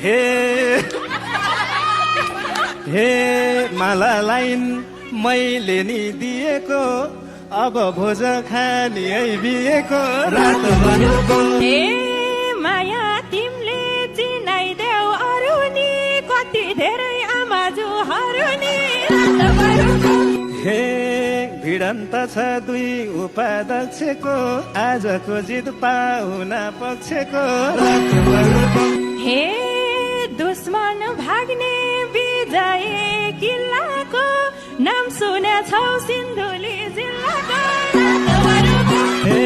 हे हे माला लाइन मैले नि दिएको अब भोज खाने बिहेको रातभरको हे माया तिमीले चिनाइदेऊ अरू नि कति धेरै आमाजुहरू नि रातभरको हे भिडन्त छ दुई उपाध्यक्षको आजको जित पाहुना पक्षको रातभरको हे दुश्मन भाग्ने विजय किल्लाको नाम सुनेछौ सिन्धुली जिल्लाको रातभरको हे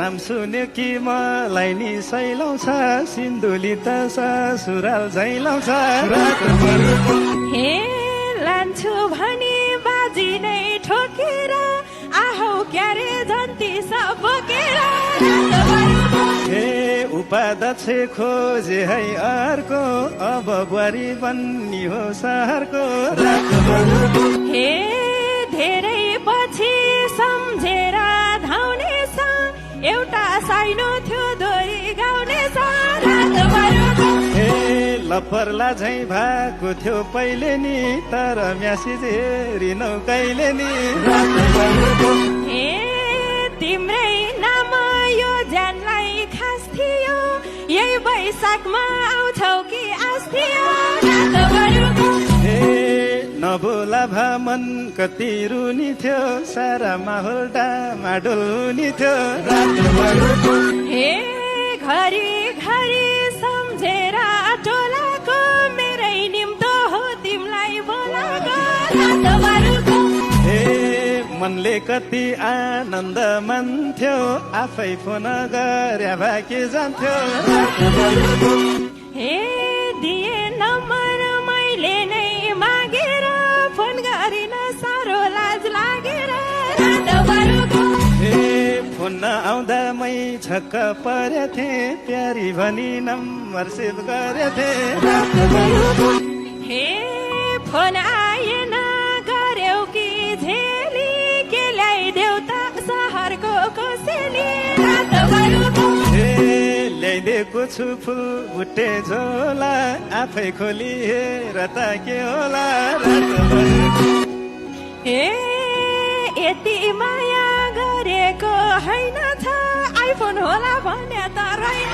नाम सुन्यो कि मलाई नि सैलौ छ सिन्धुली त ससुराल झैलौ छ रातभरको हे लान्छु भने बाजी नै ठोकेर आहौ क्यारे जन्ती सब बोकेर रातभरको हे उपाध्यक्ष खोजे है अर्को अब बुहारी बन्नी हो सहरको रातभरको हे धेरै पछि सम्झेर धाउनेछ एउटा साइनो थियो दोरी गाउनेछ रातभरको हे लफरला झै भएको थियो पहिले नि तर म्यासेज हेरिनौ कहिले नि रातभरको हे तिम्रै नाम यो ज्यानलाई खास थियो यही वैशाखमा आउँछौ कि आस थियो रातभरको हे नबोला भमन कति रुनी थियो सारा माहौल डामाडोल हुनी थियो रातभरको हे घरी घरी सम्झेर टोलाको मेरै निम्तो हो तिमीलाई बोलाको रातभरको हे मनले कति आनन्द मान्थ्यो आफै फोन गरे भए के जान्थ्यो रातभरको हे दिए नम्बर मैले नै मागेर फोन गरिन साह्रो लाज लागेर रातभरको हे फोन नआउँदा मै छक्क परेथे प्यारी भनी नम्बर सेभ गरेथे रातभरको हे फोन आएन गर्यौ कि झेली के ल्याइदेऊ त सहरको कोसेली रातभरको हे ल्याइदिएको छु फुल बुट्टे झोला आफै खोली हेर त के होला रातभरको हे यति माया गरेको होइन छ आइफोन होला भने त रहेन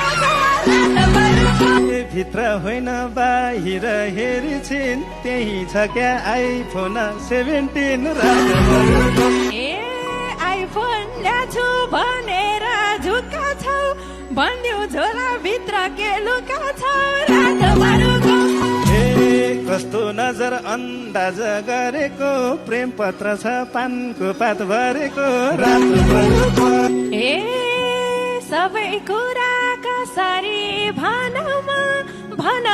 रातभरको भित्र होइन बाहिर हेरी छिन् त्यही छ क्या आइफोन 17 रातभरको ए आइफोन ल्याछु भनेर झुक्का छौ भन्यौ झोला भित्र के लुका छ रातभरको हे कस्तो नजर अन्दाज गरेको प्रेम पत्र छ पानको पात भरेको रातभरको ए सबै कुरा कसरी भनमा भन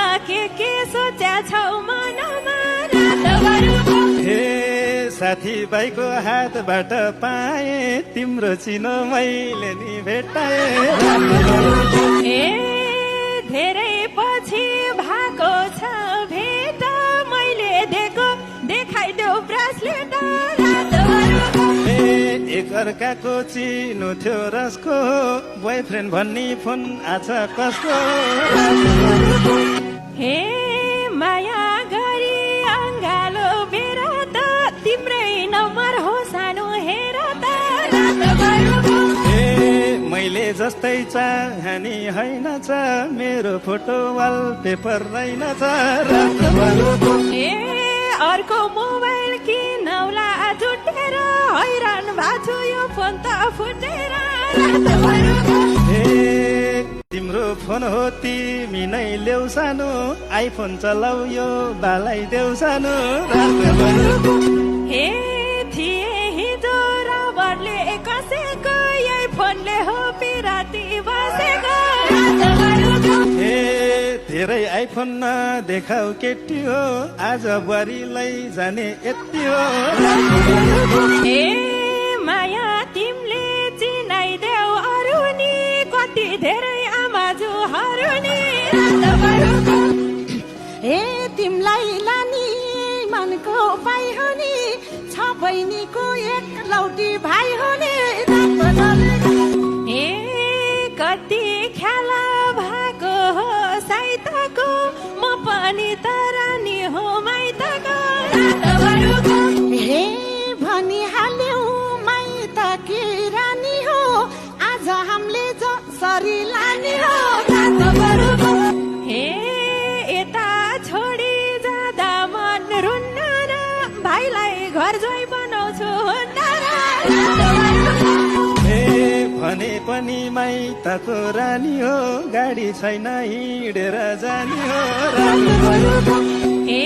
के सोच्या छौ मनमा रातभरको हे साथी भाइको हातबाट पाए तिम्रो चिनो मैले नि भेटाए रातभरको ए धेरै पछि भएको छ भेट मैले दिएको देखाइदेऊ ब्रासलेट रातभरको हे एकअर्काको चिनो थियो रसको बोयफ्रेन्ड भन्ने फोन आछ कसको रातभरको हे माया गरी अङ्गालो बेर त तिम्रै नम्बर हो सानो हेर त रातभरको हे मैले जस्तै चाहनी होइन छ मेरो फोटो वाल पेपर रहेनछ रातभरको ए अर्को मोबाइल किनौला जुटेर हैरान भएको यो फोन त फुटेर रातभरको हे तिम्रो फोन हो तिमी नै ल्याउ सानो आइफोन चलाउ यो बालाई देऊ सानो रातभरको हे थिए हिजो रबरले कसेको यही फोनले हो पिराती बसेको रातभरको हे धेरै आइफोन नदेखाउ केटी हो आज बुहारीलाई जाने यति हो रातभरको हे माया तिमीले चिनाइदेऊ अरू नि कति धेरै आमाजुहरू नि रातभरको हे तिमलाई लानी मनको पाइ हो नि छ बहिनीको एक लौटी भाइ हो नि रातभरको ए कति ख्याल भएको हो साइतको पनि त रानी हो माइतको रातभरको हे भनिहाल्यौ माइतकी रानी हो आज हामीले जसरी लाने हो रातभरको हे यता छोडी जाँदा मन रुन्न र भाइलाई घर जोइ बनाउँछु हुन्न र रातभरको ए भने पनि माइतको रानी हो गाडी छैन हिँडेर जाने हो रातभरको ए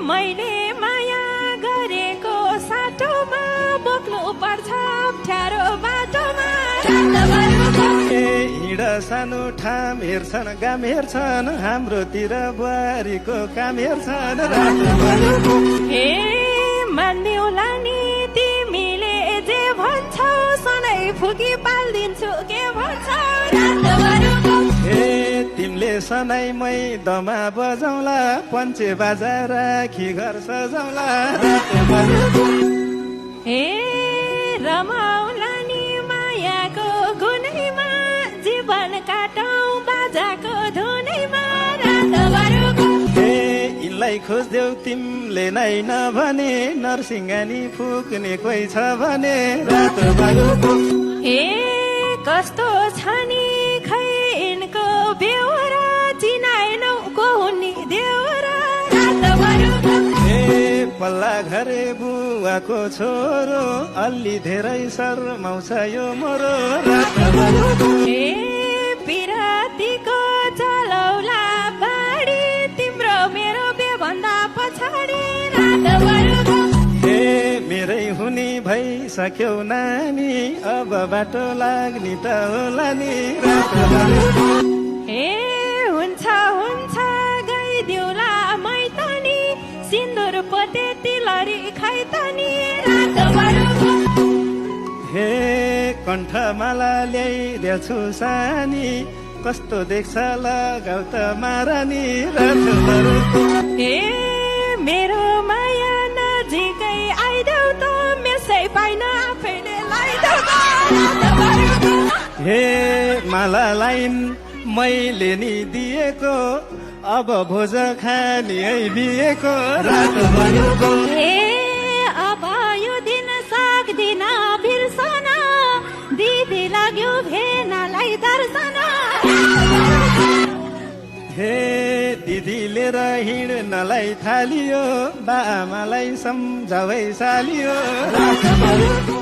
मैले माया गरेको साटोमा बोक्नु पर्छ अप्ठ्यारो बाटोमा रातभरको ए हिँड सानो ठाम हेर्छन् गाम हेर्छन् हाम्रोतिर बुहारीको काम हेर्छन् रातभरको हे मान्यौला नि तिमीले जे भन्छौ सधैँ फुकी पाल्दिन्छु के भन्छौ रातभरको ए तिमीले सधैँ मै दमा बजाउला पञ्चे बाजा राखी घर सजाउला रातभरको हे रमाउला नि मायाको गुनैमा जीवन काटौँ बाजाको धुनैमा रातभरको ए यिनलाई खोज्देऊ तिमीले नै नभने नरसिंहानी फुक्ने कोही छ भने रातभरको हे कस्तो छ नि खै यिनको बेहोरा चिनाएनौ को हुने देउरा रातभरको ए पल्ला घरे बुवाको छोरो अलि धेरै शर्माउँछ यो मोरो रातभरको ए पिरातीको चलौला बाडी तिम्रो मेरो बेभन्दा पछाडि रातभरको ए मेरै हुने भइसक्यौ नानी अब बाटो लाग्ने त होला नि रातभरको ए हुन्छ हुन्छ गइदिउला मैतनी सिन्दुर पोते तिलरी खैतनी रातभरको हे कण्ठमाला ल्याइदिएछु सानी कस्तो देख्छ लगाउ त मारानी रातभरको ए मेरो माया नजिकै आइदेऊ त मेसै पाइन आफैले लाइदेऊ त रातभरको हे माला लाइन मैले नि दिएको अब भोज खाने है बिहेको रातभरको ए अब यो दिन सक्दिन बिर्सन दिदी लाग्यो भेनालाई दर्शन हे दिदी लिएर हिँड्नलाई थालियो बा आमालाई सम्झावै सालियो रातभरको